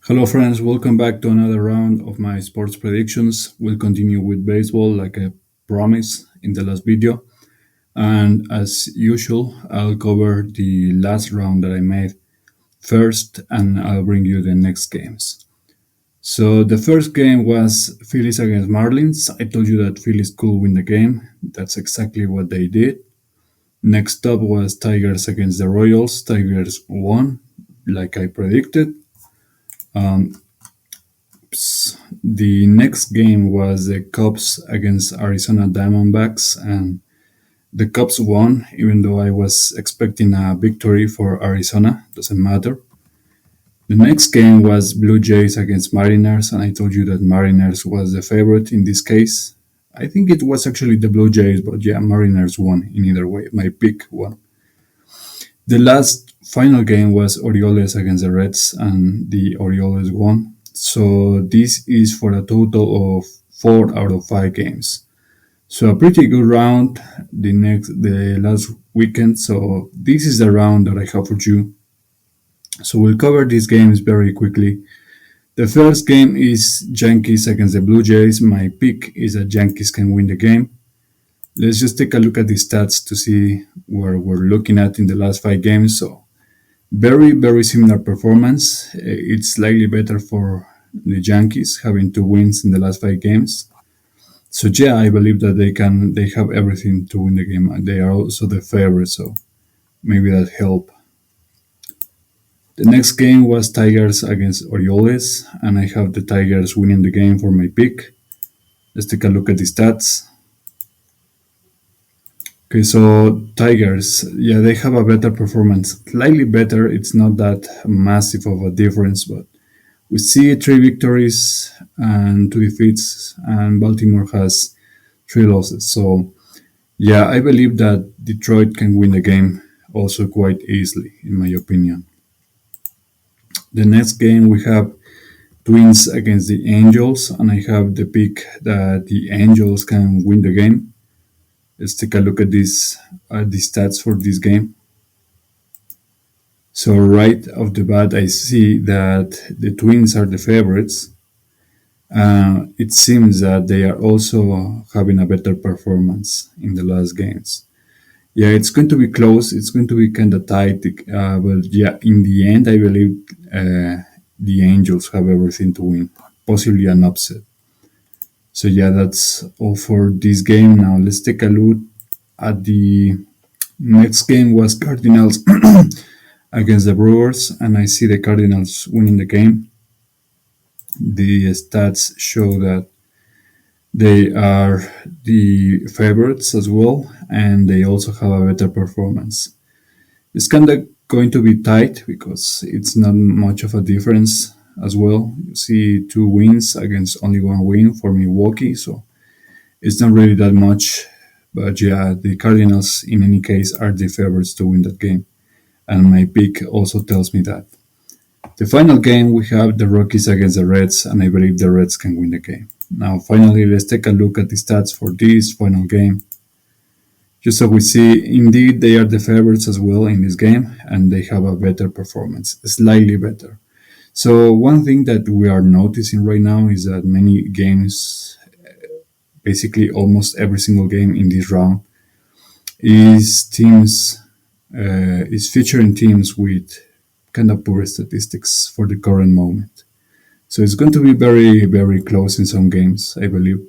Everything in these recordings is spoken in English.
Hello, friends. Welcome back to another round of my sports predictions. We'll continue with baseball, like I promised in the last video. And as usual, I'll cover the last round that I made first, and I'll bring you the next games. So the first game was Phillies against Marlins. I told you that Phillies could win the game. That's exactly what they did. Next up was Tigers against the Royals. Tigers won, like I predicted. The next game was the Cubs against Arizona Diamondbacks, and the Cubs won, even though I was expecting a victory for Arizona. Doesn't matter. The next game was Blue Jays against Mariners, and I told you that Mariners was the favorite in this case. I think it was actually the Blue Jays, but yeah, Mariners won in either way. My pick won. The last final game was Orioles against the Reds, and the Orioles won. So this is for a total of 4 out of 5 games. So a pretty good round the last weekend. So this is the round that I have for you. So we'll cover these games very quickly. The first game is Yankees against the Blue Jays. My pick is that Yankees can win the game. Let's just take a look at the stats to see where we're looking at in the last 5 games. So very, very similar performance. It's slightly better for the Yankees, having 2 wins in the last 5 games. So yeah, I believe that they have everything to win the game. They are also the favorite, so maybe that help. The next game was Tigers against Orioles, and I have the Tigers winning the game for my pick. Let's take a look at the stats. Okay, so Tigers, yeah, they have a better performance. Slightly better. It's not that massive of a difference, but we see 3 victories and 2 defeats, and Baltimore has 3 losses. So, yeah, I believe that Detroit can win the game also quite easily, in my opinion. The next game we have Twins against the Angels, and I have the pick that the Angels can win the game. Let's take a look at the stats for this game. So right off the bat, I see that the Twins are the favorites. It seems that they are also having a better performance in the last games. Yeah, it's going to be close. It's going to be kind of tight. But yeah, in the end, I believe the Angels have everything to win, possibly an upset. So yeah, that's all for this game. Now let's take a look at the next game was Cardinals against the Brewers, and I see the Cardinals winning the game. The stats show that they are the favorites as well, and they also have a better performance. It's kind of going to be tight because it's not much of a difference as well. You see 2 wins against only 1 win for Milwaukee, so it's not really that much. But yeah, the Cardinals in any case are the favorites to win that game, and my pick also tells me that. The final game we have the Rockies against the Reds, and I believe the Reds can win the game. Now finally, let's take a look at the stats for this final game. Just so we see, indeed they are the favorites as well in this game, and they have a better performance, slightly better. So one thing that we are noticing right now is that many games, basically almost every single game in this round, is featuring teams with kind of poor statistics for the current moment. So it's going to be very, very close in some games, I believe.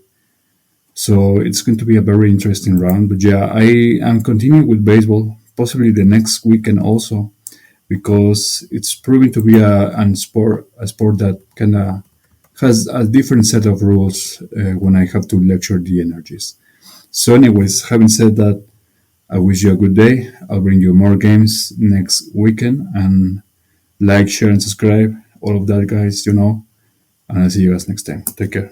So it's going to be a very interesting round. But yeah, I am continuing with baseball, possibly the next weekend also, because it's proving to be a sport that kind of has a different set of rules when I have to lecture the energies. So anyways, having said that, I wish you a good day. I'll bring you more games next weekend, and like, share, and subscribe. All of that, guys, and I'll see you guys next time. Take care.